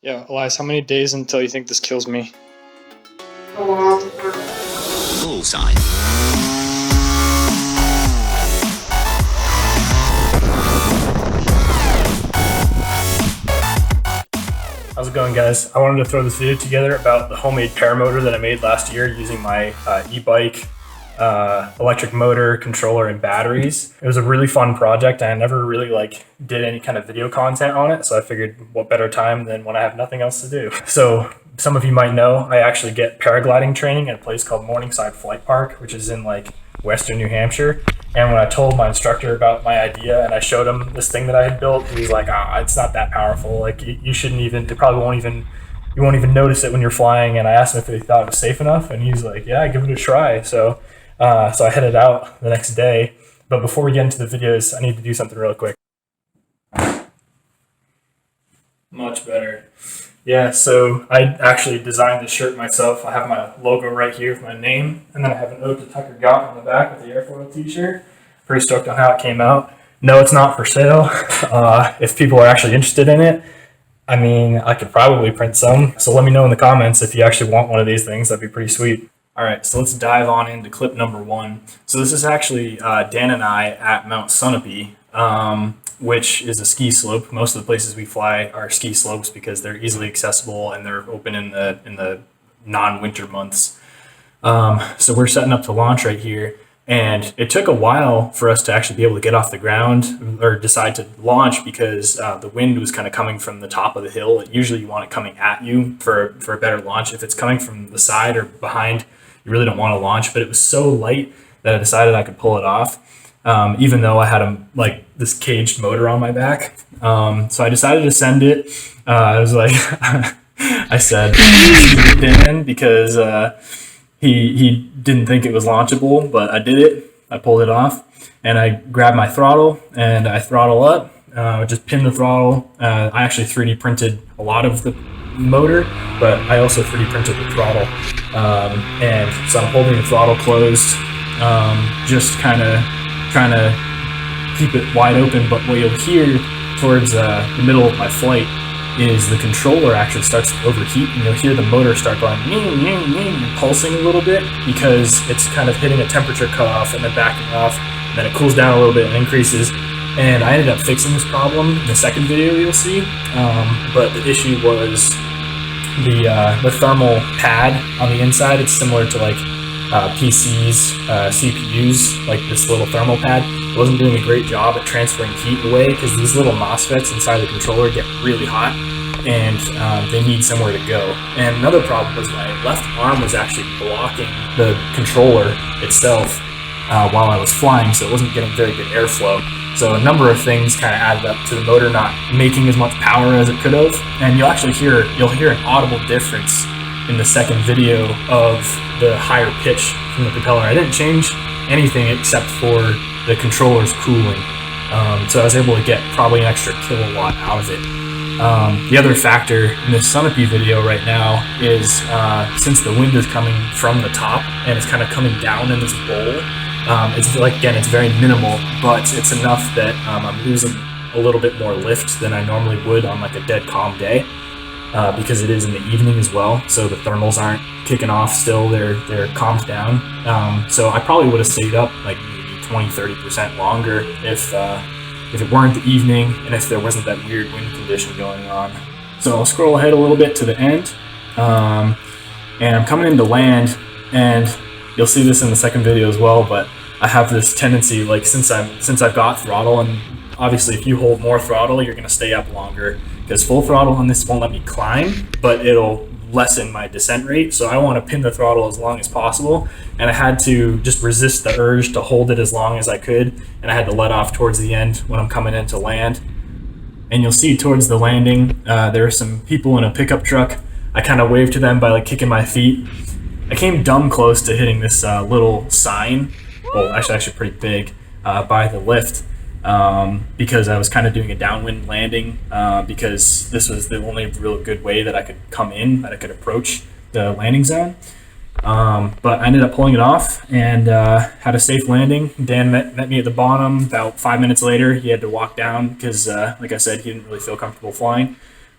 Yeah, Elias, how many days until you think this kills me? Bullseye. How's it going, guys? I wanted to throw this video together about the homemade paramotor that I made last year using my e-bike, electric motor, controller, and batteries. It was a really fun project, and I never really did any kind of video content on it, so I figured what better time than when I have nothing else to do. So some of you might know I actually get paragliding training at a place called Morningside Flight Park, which is in Western New Hampshire. And when I told my instructor about my idea and I showed him this thing that I had built, he was like, it's not that powerful. You shouldn't even, you won't even notice it when you're flying. And I asked him if he thought it was safe enough. And he's like, yeah, give it a try. So I headed out the next day. But before we get into the videos, I need to do something real quick. Much better. Yeah, so I actually designed this shirt myself. I have my logo right here with my name, and then I have an Ode to Tucker Gott on the back with the airfoil t-shirt. Pretty stoked on how it came out. No, it's not for sale. If people are actually interested in it, I mean, I could probably print some. So let me know in the comments if you actually want one of these things. That'd be pretty sweet. All right, so let's dive on into clip number one. So this is actually Dan and I at Mount Sunappee, which is a ski slope. Most of the places we fly are ski slopes because they're easily accessible and they're open in the non-winter months. So we're setting up to launch right here, and it took a while for us to actually be able to get off the ground or decide to launch because the wind was kind of coming from the top of the hill. Usually you want it coming at you for a better launch. If it's coming from the side or behind, you really don't want to launch, but it was so light that I decided I could pull it off. Even though I had this caged motor on my back. So I decided to send it. I was like, I said, Dan, because he didn't think it was launchable, but I did it. I pulled it off, and I grabbed my throttle, and I throttle up, just pin the throttle. I actually 3D printed a lot of the motor, but I also 3D printed the throttle. And so I'm holding the throttle closed, just kind of trying to keep it wide open. But what you'll hear towards the middle of my flight is the controller actually starts to overheat, and you'll hear the motor start going and pulsing a little bit because it's kind of hitting a temperature cutoff and then backing off, and then it cools down a little bit and increases. And I ended up fixing this problem in the second video you'll see, but the issue was the thermal pad on the inside. It's similar to PCs, CPUs, this little thermal pad. It wasn't doing a great job at transferring heat away because these little MOSFETs inside the controller get really hot, and they need somewhere to go. And another problem was my left arm was actually blocking the controller itself while I was flying, so it wasn't getting very good airflow. So a number of things kind of added up to the motor not making as much power as it could have. And you'll hear an audible difference in the second video of the higher pitch from the propeller. I didn't change anything except for the controller's cooling. So I was able to get probably an extra kilowatt out of it. The other factor in this Sunappee video right now is since the wind is coming from the top and it's kind of coming down in this bowl, it's very minimal, but it's enough that I'm losing a little bit more lift than I normally would on a dead calm day. Because it is in the evening as well, so the thermals aren't kicking off still, they're calmed down. So I probably would have stayed up maybe 20-30% longer if it weren't the evening and if there wasn't that weird wind condition going on. So I'll scroll ahead a little bit to the end, and I'm coming into land, and you'll see this in the second video as well, but I have this tendency, since I've got throttle, and obviously if you hold more throttle, you're going to stay up longer, because full throttle on this won't let me climb, but it'll lessen my descent rate. So I want to pin the throttle as long as possible, and I had to just resist the urge to hold it as long as I could, and I had to let off towards the end when I'm coming into land. And you'll see towards the landing, there are some people in a pickup truck. I kind of waved to them by kicking my feet. I came dumb close to hitting this little sign, well actually pretty big, by the lift. Because I was kind of doing a downwind landing, because this was the only real good way that I could come in, that I could approach the landing zone. But I ended up pulling it off and had a safe landing. Dan met me at the bottom. About 5 minutes later, he had to walk down because, like I said, he didn't really feel comfortable flying.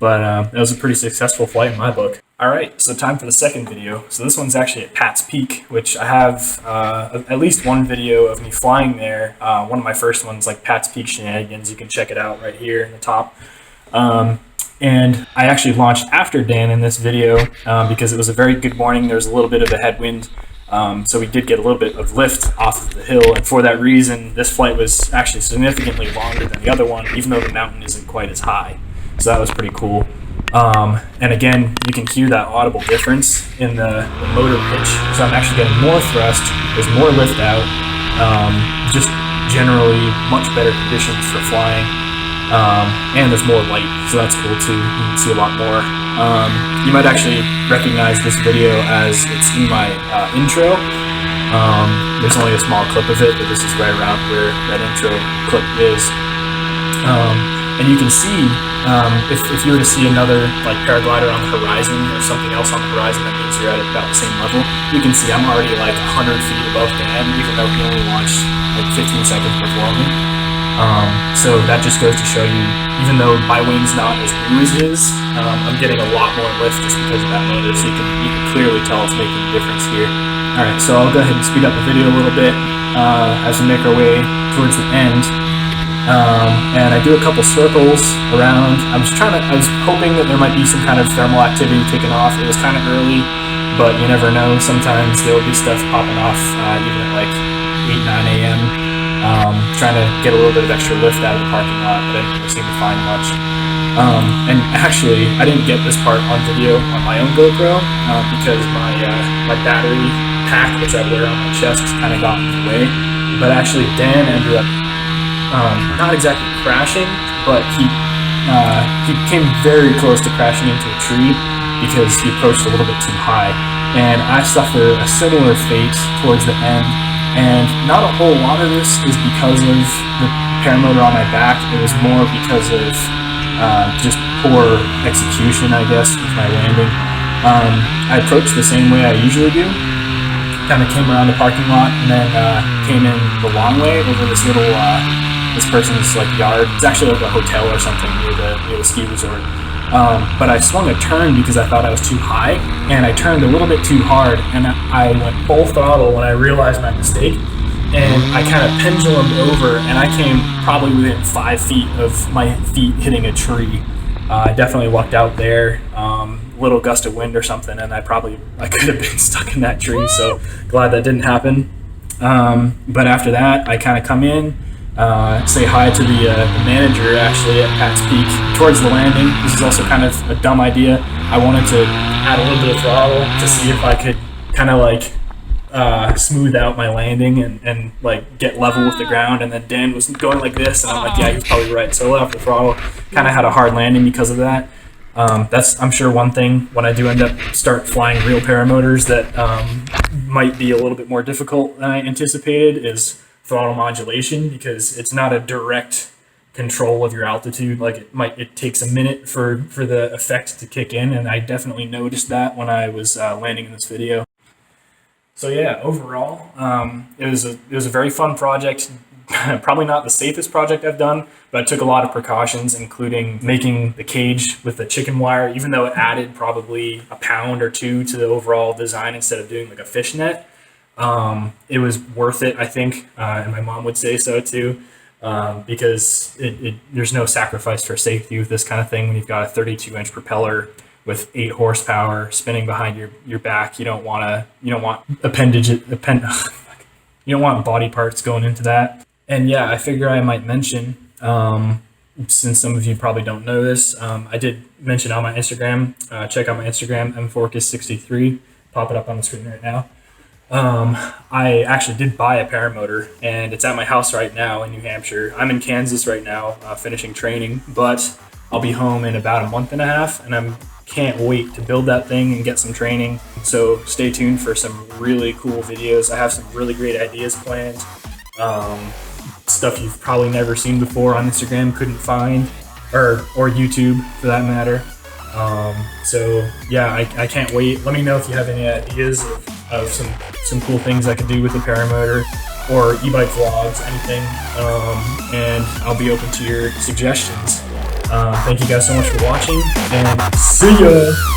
But it was a pretty successful flight in my book. All right, so time for the second video. So this one's actually at Pat's Peak, which I have at least one video of me flying there. One of my first ones, like Pat's Peak Shenanigans. You can check it out right here in the top. And I actually launched after Dan in this video because it was a very good morning. There was a little bit of a headwind. So we did get a little bit of lift off of the hill, and for that reason, this flight was actually significantly longer than the other one, even though the mountain isn't quite as high. So that was pretty cool. And again, you can hear that audible difference in the motor pitch. So I'm actually getting more thrust, there's more lift out, just generally much better conditions for flying. And there's more light, so that's cool too. You can see a lot more. You might actually recognize this video as it's in my intro. There's only a small clip of it, but this is right around where that intro clip is. And you can see, if you were to see another like paraglider on the horizon or something else on the horizon, that means you're at about the same level. You can see I'm already like 100 feet above Dan, even though he only launched like 15 seconds before me. So that just goes to show you, even though my wing's not as new as his, I'm getting a lot more lift just because of that motor, so you can clearly tell it's making a difference here. Alright, so I'll go ahead and speed up the video a little bit as we make our way towards the end. And I do a couple circles around. I was hoping that there might be some kind of thermal activity kicking off. It was kind of early, but you never know. Sometimes there will be stuff popping off even at like 8, 9 a.m. Trying to get a little bit of extra lift out of the parking lot, but I didn't seem to find much. And actually, I didn't get this part on video on my own GoPro because my battery pack, which I wear on my chest, kind of got in the way. But actually, Dan ended up not exactly crashing, but he came very close to crashing into a tree because he approached a little bit too high. And I suffered a similar fate towards the end. And not a whole lot of this is because of the paramotor on my back. It was more because of just poor execution, I guess, with my landing. I approached the same way I usually do. Kind of came around the parking lot and then came in the long way over this little, this person's like yard. It's actually like a hotel or something near the ski resort. But I swung a turn because I thought I was too high, and I turned a little bit too hard, and I went full throttle when I realized my mistake, and I kind of pendulumed over, and I came probably within 5 feet of my feet hitting a tree. I definitely lucked out there, little gust of wind or something, and I could have been stuck in that tree, so glad that didn't happen. But after that, I kind of come in, say hi to the manager actually at Pat's Peak towards the landing. This is also kind of a dumb idea. I wanted to add a little bit of throttle to see if I could kind of like smooth out my landing and like get level with the ground, and then Dan was going like this, and I'm like, yeah, he's probably right, so I let off the throttle. Kind of had a hard landing because of that. That's, I'm sure, one thing when I do end up start flying real paramotors that might be a little bit more difficult than I anticipated is throttle modulation, because it's not a direct control of your altitude. Like it takes a minute for the effect to kick in, and I definitely noticed that when I was landing in this video. So yeah, overall, it was a very fun project. Probably not the safest project I've done, but I took a lot of precautions, including making the cage with the chicken wire, even though it added probably a pound or two to the overall design instead of doing like a fishnet. It was worth it, I think, and my mom would say so too, because there's no sacrifice for safety with this kind of thing. When you've got a 32-inch propeller with 8 horsepower spinning behind your back, you don't want you don't want body parts going into that. And yeah, I figure I might mention, since some of you probably don't know this, I did mention on my Instagram, check out my Instagram, mforcus63, pop it up on the screen right now. I actually did buy a paramotor, and it's at my house right now in New Hampshire. I'm in Kansas right now, finishing training, but I'll be home in about a month and a half, and I can't wait to build that thing and get some training. So stay tuned for some really cool videos. I have some really great ideas planned. Stuff you've probably never seen before on Instagram, couldn't find, or YouTube for that matter. So yeah, I can't wait. Let me know if you have any ideas of some cool things I could do with the paramotor, or e-bike vlogs, anything, and I'll be open to your suggestions. Thank you guys so much for watching, and see ya!